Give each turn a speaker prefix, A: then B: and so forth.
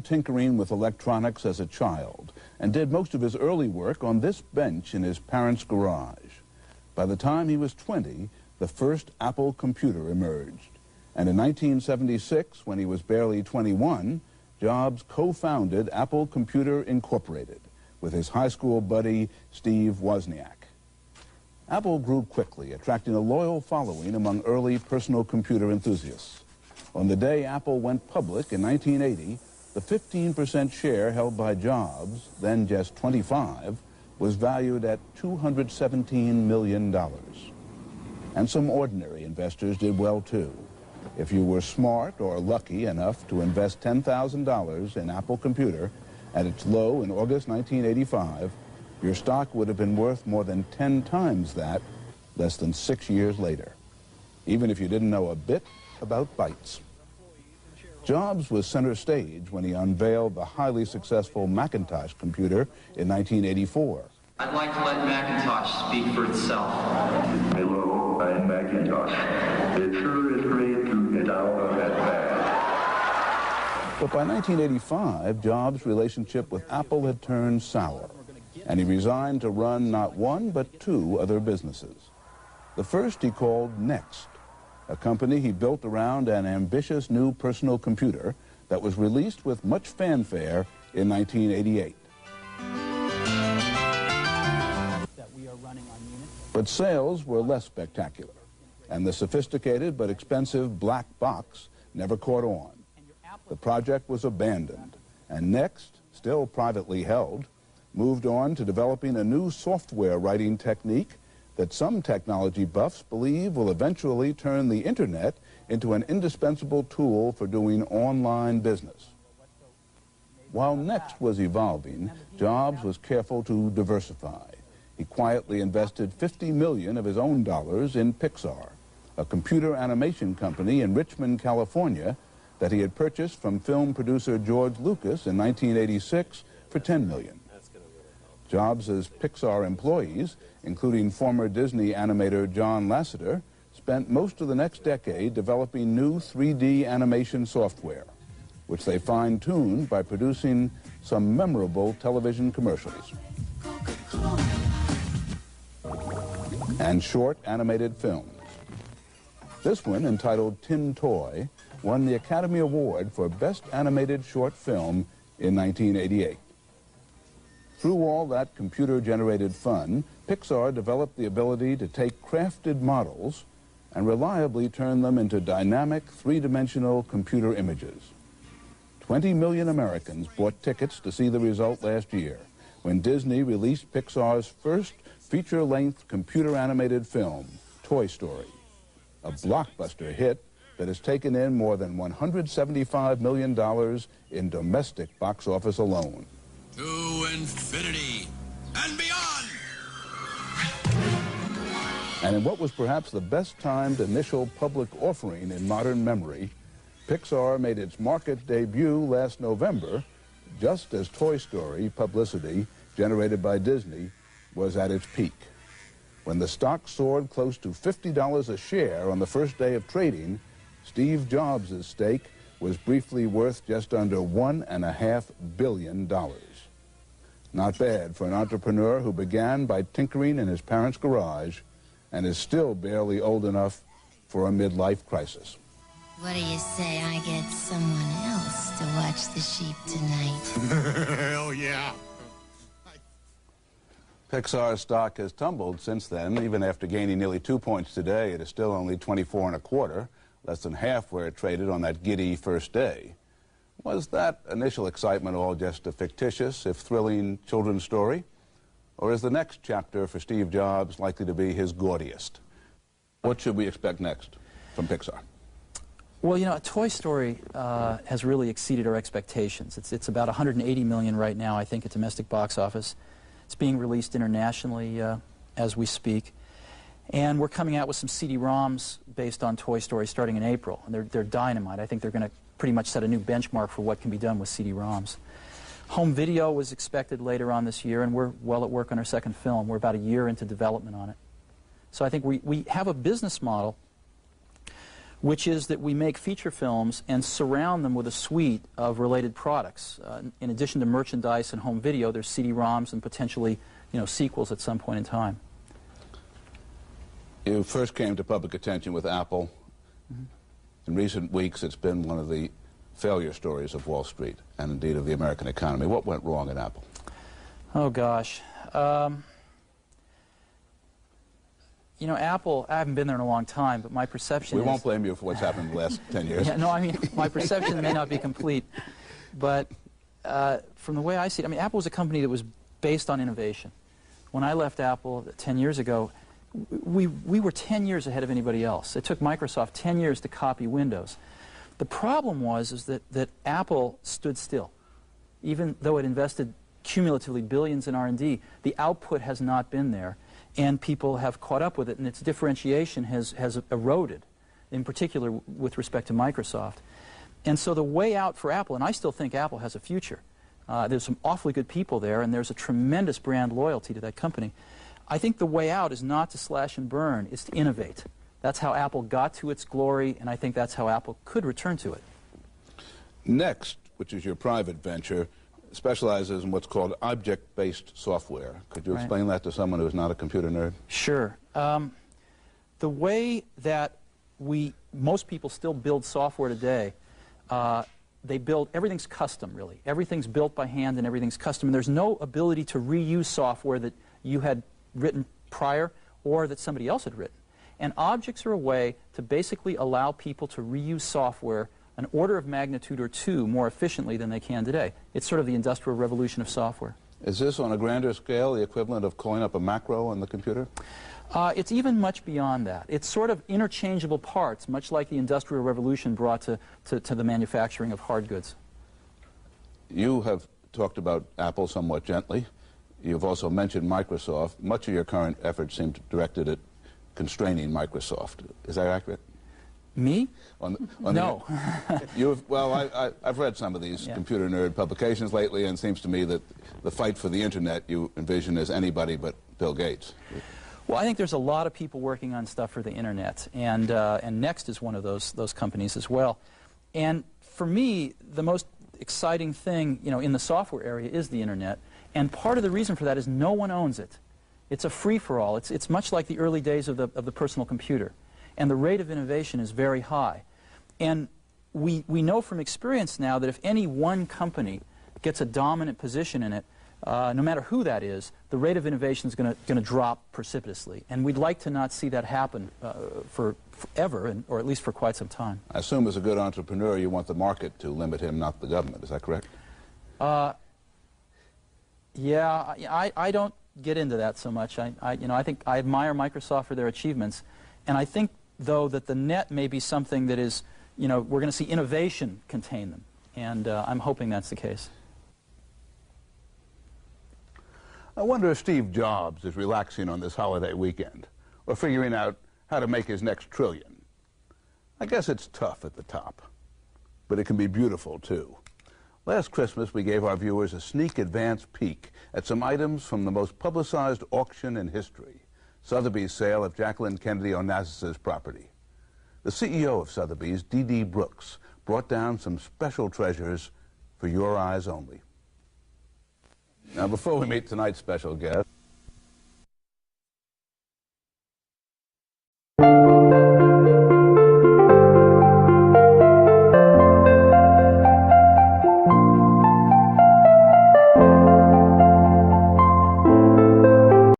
A: tinkering with electronics as a child and did most of his early work on this bench in his parents' garage. By the time he was 20, the first Apple computer emerged. And in 1976, when he was barely 21, Jobs co-founded Apple Computer Incorporated with his high school buddy, Steve Wozniak. Apple grew quickly, attracting a loyal following among early personal computer enthusiasts. On the day Apple went public in 1980, the 15% share held by Jobs, then just 25, was valued at $217 million. And some ordinary investors did well too. If you were smart or lucky enough to invest $10,000 in Apple Computer at its low in August 1985, your stock would have been worth more than 10 times that less than 6 years later, even if you didn't know a bit about bytes. Jobs was center stage when he unveiled the highly successful Macintosh computer in 1984.
B: I'd like to let Macintosh speak for itself.
C: Hello, I'm Macintosh. It sure is great to get out of that bag.
A: But by 1985, Jobs' relationship with Apple had turned sour, and he resigned to run not one but two other businesses. The first he called Next, a company he built around an ambitious new personal computer that was released with much fanfare in 1988. But sales were less spectacular, and the sophisticated but expensive black box never caught on. The project was abandoned, and Next, still privately held, moved on to developing a new software writing technique that some technology buffs believe will eventually turn the internet into an indispensable tool for doing online business. While Next was evolving, Jobs was careful to diversify. He quietly invested $50 million of his own dollars in Pixar, a computer animation company in Richmond, California, that he had purchased from film producer George Lucas in 1986 for $10 million. Jobs' Pixar employees, including former Disney animator John Lasseter, spent most of the next decade developing new 3D animation software, which they fine-tuned by producing some memorable television commercials and short animated films. This one, entitled Tin Toy, won the Academy Award for Best Animated Short Film in 1988. Through all that computer-generated fun, Pixar developed the ability to take crafted models and reliably turn them into dynamic, three-dimensional computer images. 20 million Americans bought tickets to see the result last year when Disney released Pixar's first feature-length computer-animated film, Toy Story, a blockbuster hit that has taken in more than $175 million in domestic box office alone.
D: To infinity and beyond!
A: And in what was perhaps the best-timed initial public offering in modern memory, Pixar made its market debut last November, just as Toy Story publicity generated by Disney was at its peak. When the stock soared close to $50 a share on the first day of trading, Steve Jobs' stake was briefly worth just under $1.5 billion. Not bad for an entrepreneur who began by tinkering in his parents' garage and is still barely old enough for a midlife crisis.
E: What do you say I get someone else to watch the sheep tonight?
D: Hell yeah!
A: Pixar's stock has tumbled since then. Even after gaining nearly 2 points today, it is still only 24.25, less than half where it traded on that giddy first day. Was that initial excitement all just a fictitious, if thrilling, children's story? Or is the next chapter for Steve Jobs likely to be his gaudiest? What should we expect next from Pixar?
F: Well, you know, Toy Story has really exceeded our expectations. It's about $180 million right now, I think, at domestic box office. It's being released internationally as we speak. And we're coming out with some CD-ROMs based on Toy Story starting in April. And they're dynamite. I think they're going to pretty much set a new benchmark for what can be done with CD-ROMs. Home video was expected later on this year, and we're well at work on our second film. We're about a year into development on it. So I think we have a business model which is that we make feature films and surround them with a suite of related products. In addition to merchandise and home video, there's CD-ROMs and potentially, sequels at some point in time.
A: You first came to public attention with Apple. In recent weeks, it's been one of the failure stories of Wall Street and indeed of the American economy. What went wrong at Apple?
F: Oh, gosh. Apple, I haven't been there in a long time, but my perception is...
A: We won't blame you for what's happened in the last 10 years.
F: Yeah, no, I mean, my perception may not be complete, but from the way I see it, Apple was a company that was based on innovation. When I left Apple 10 years ago, we were 10 years ahead of anybody else. It took Microsoft 10 years to copy Windows. The problem was that Apple stood still. Even though it invested cumulatively billions in R&D, the output has not been there, and people have caught up with it, and its differentiation has eroded, in particular with respect to Microsoft. And so the way out for Apple, and I still think Apple has a future. There's some awfully good people there, and there's a tremendous brand loyalty to that company. I think the way out is not to slash and burn, it's to innovate. That's how Apple got to its glory, and I think that's how Apple could return to it.
A: Next, which is your private venture, specializes in what's called object-based software. Could you explain that to someone who's not a computer nerd?
F: Sure. The way that most people still build software today, everything's custom, really. Everything's built by hand and everything's custom. And there's no ability to reuse software that you had written prior or that somebody else had written. And objects are a way to basically allow people to reuse software an order of magnitude or two more efficiently than they can today. It's sort of the industrial revolution of software.
A: Is this, on a grander scale, the equivalent of calling up a macro on the computer?
F: It's even much beyond that. It's sort of interchangeable parts, much like the Industrial Revolution brought to the manufacturing of hard goods.
A: You have talked about Apple somewhat gently. You've also mentioned Microsoft. Much of your current efforts seem directed at constraining Microsoft. Is that accurate?
F: Me?
A: No. I've read some of these computer nerd publications lately, and it seems to me that the fight for the Internet you envision as anybody but Bill Gates.
F: Well, I think there's a lot of people working on stuff for the Internet, and Next is one of those companies as well. And for me, the most exciting thing, in the software area is the Internet, and part of the reason for that is no one owns it. It's a free-for-all. It's much like the early days of the personal computer. And the rate of innovation is very high. And we know from experience now that if any one company gets a dominant position in it, no matter who that is, the rate of innovation is going to drop precipitously. And we'd like to not see that happen forever, or at least for quite some time.
A: I assume as a good entrepreneur you want the market to limit him, not the government. Is that correct?
F: Yeah, I don't get into that so much. I think I admire Microsoft for their achievements, and I think though that the net may be something that is, we're going to see innovation contain them, and I'm hoping that's the case.
A: I wonder if Steve Jobs is relaxing on this holiday weekend, or figuring out how to make his next trillion. I guess it's tough at the top, but it can be beautiful too. Last Christmas, we gave our viewers a sneak advance peek at some items from the most publicized auction in history, Sotheby's sale of Jacqueline Kennedy Onassis's property. The CEO of Sotheby's, D.D. Brooks, brought down some special treasures for your eyes only. Now, before we meet tonight's special guest,